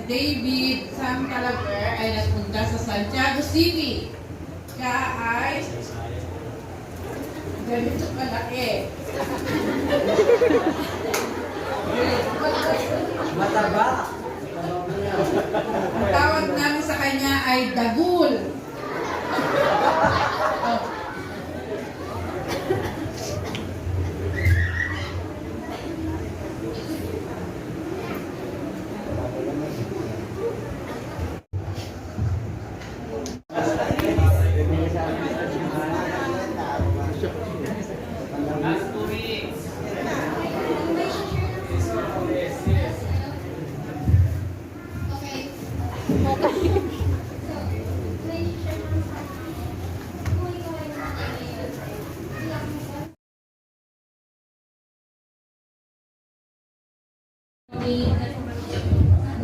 David Sam Calaver ay nagpunta sa Santiago City. Siya ay ganito kalaki. Mataba. Ang tawag namin sa kanya ay Dagul.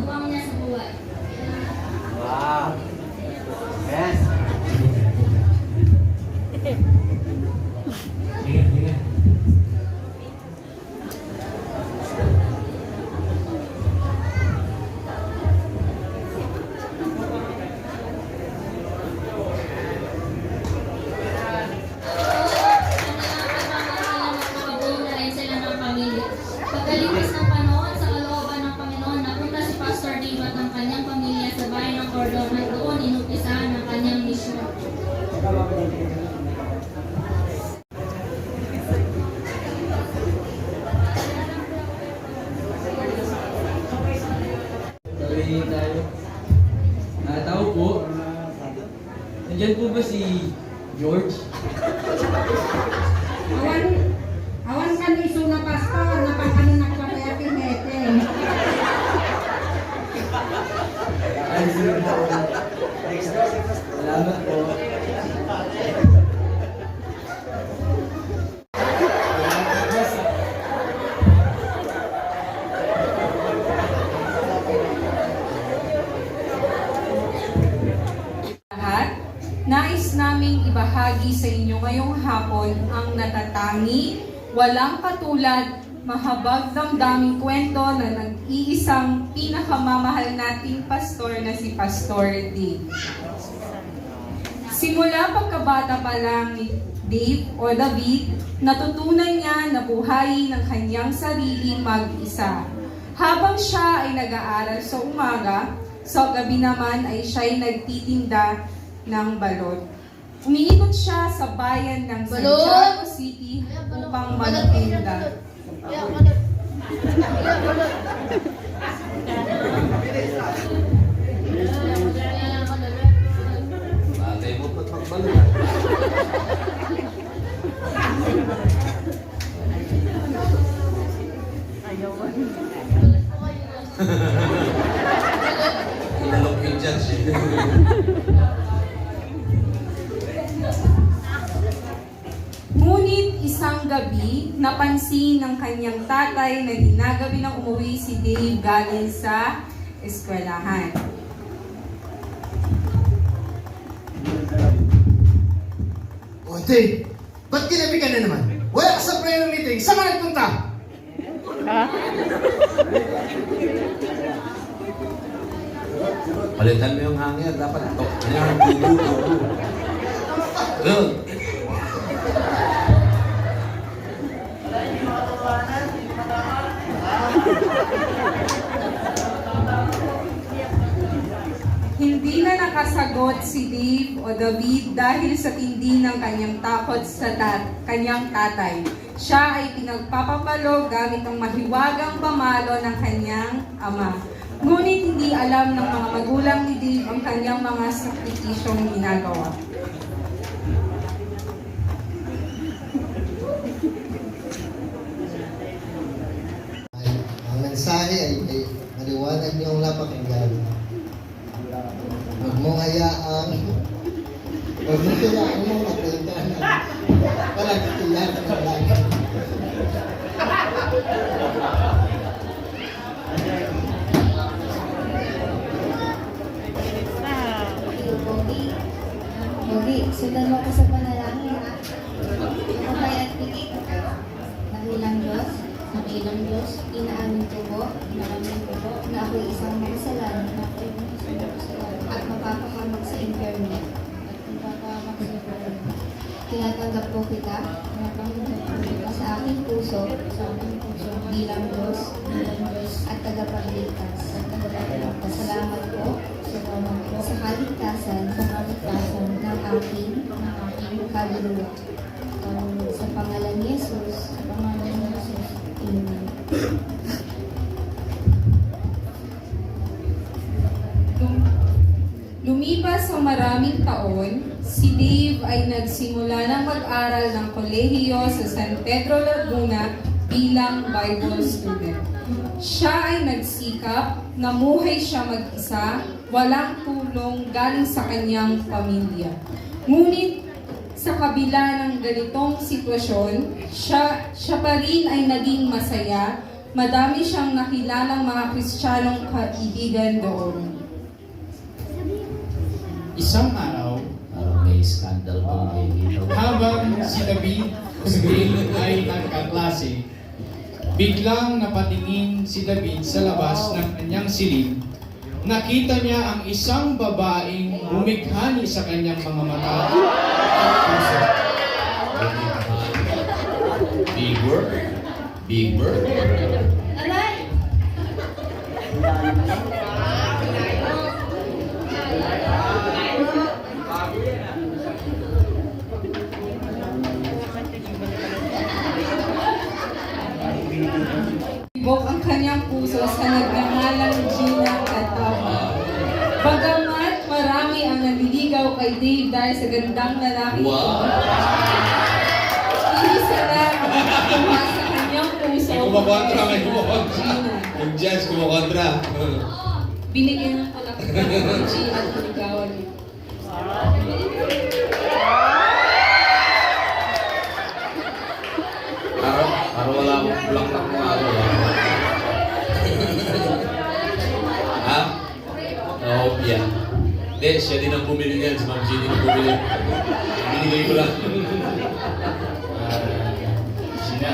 Nagawa niya sa buhay. Wow. Yes. Pagkalipas ng panahon sa kalooban ng Panginoon, napunta si Pastor Dave at ang kanyang pamilya sa bayan ng Cordon at doon inumpisahan ang kanyang misyon. Tuloy tayo. Tao po. Nandiyan po ba si George? Awan kan isu na pastor na pangano nagpapayapin natin. Ay, sige po. Salamat po. Lahat, nais naming ibahagi sa inyo ngayong hapon ang natatangi, walang katulad, mahabag damdaming kwento na nag-iisang pinakamamahal nating pastor na si Pastor Dave. Simula pagkabata pa lang ni Dave o David, natutunan niya na buhayin ang kanyang sarili mag-isa. Habang siya ay nag-aaral sa umaga, sa gabi naman ay siya'y nagtitinda ng balot. Umiikot siya sa bayan ng Santiago City upang magtinda. Bagay mo ba't magbalot? Inalok yung judge. Ngunit isang gabi, napansin ng kanyang tatay na ginagabi ng umuwi si Dave galing sa eskwelahan. O, Dave, ba't kinabi ka na naman? Wala ka sa prayer meeting. Saan ka nagpunta? Palitan mo yung hanger. Dapat ito. Ayan, dugo. Good. Hindi na nakasagot si Dave o David dahil sa tindi ng kanyang takot sa kanyang tatay. Siya ay pinagpapapalo gamit ang mahiwagang pamalo ng kanyang ama. Ngunit hindi alam ng mga magulang ni Dave ang kanyang mga sakripisyong ginagawa. Ang mensahe ay maliwanag niyong napakinggan. Huwag mong hayaan. Huwag mong hayaan mong matulungan. Walang titiyakan ng langit. Pogi, sundan mo ko sa panalangin, ha? Kapay at pigit. Dakilang Diyos, inaamin ko po na ako isang makasalanan at mapapahamak sa impyerno. Tinatanggap po kita sa aking puso bilang Diyos at tagapagligtas. Salamat po sa kaligtasan ng aking kaluluwa. Sa pangalan ni Jesus. Amen. Lumipas ang maraming taon, si Dave ay nagsimula ng mag-aral ng kolehiyo sa San Pedro Laguna bilang Bible student. Siya ay nagsikap, namuhay siya mag-isa, walang tulong galing sa kanyang pamilya. Ngunit sa kabila ng ganitong sitwasyon, siya pa rin ay naging masaya. Madami siyang nakilalang mga Kristiyanong kaibigan doon. Isang araw, Parang may scandal kung may dito. habang si David ay nagkaklase, biglang napatingin si David sa labas ng kanyang silid. Nakita niya ang isang babaeng bumighani sa kanyang mga mata at puso. Big word. Big word. Ibok ang kanyang puso sa nagngangalang Gina Catapa. Bagamat marami ang nanliligaw kay Dave dahil sa gandang lalaki ito, isa lang ang nakuha sa kanyang puso. Kumakontra ngayon. Gina. Nag-judge, kumakontra. Binigyan ng palakpak ng Gina at niligawan niya. Parang wala akong bulak-lak mo araw. Ha? Oo, yeah. Hindi, siya din ang bumili niyan. Si Ma'am Jeannie ang bumili. Binigay ko lang. Sina,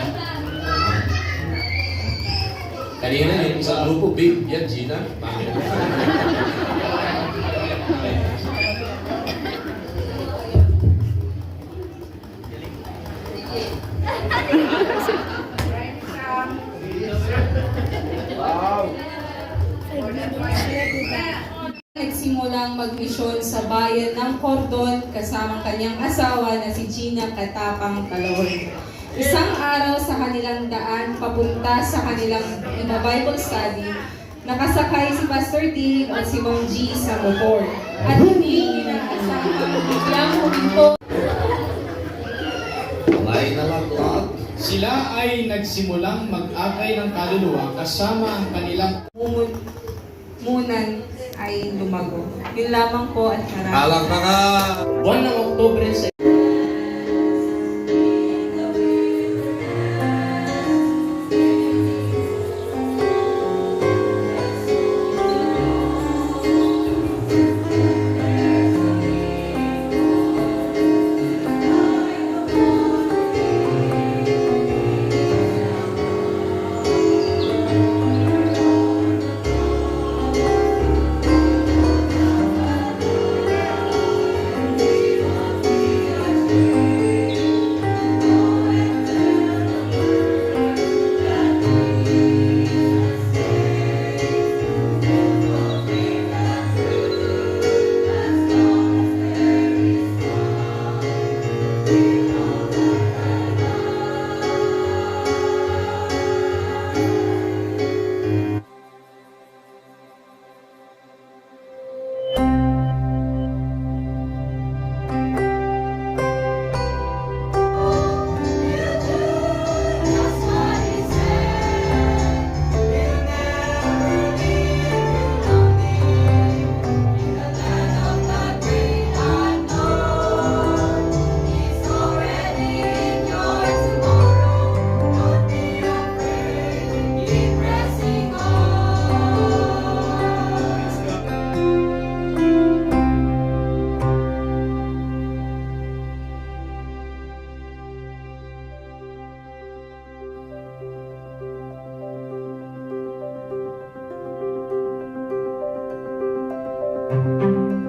Kanina yung isang grupo, big. Yan, Gina. Bakit? Nagsimulang magmisyon sa bayan ng Cordon kasama kanyang asawa na si Gina Catapang Calor. Isang araw sa kanilang daan papunta sa kanilang Bible study, nakasakay si Pastor Dave at si Ma'am G sa motor. At hindi inaasahan biglang huminto. Alay na lang lahat. sila ay nagsimulang mag-akay ng kaluluwa kasama ang kanilang Munan ay lumago. Yun lamang po at maraming. Alak na ka! buwan ng Oktubre sa Amen.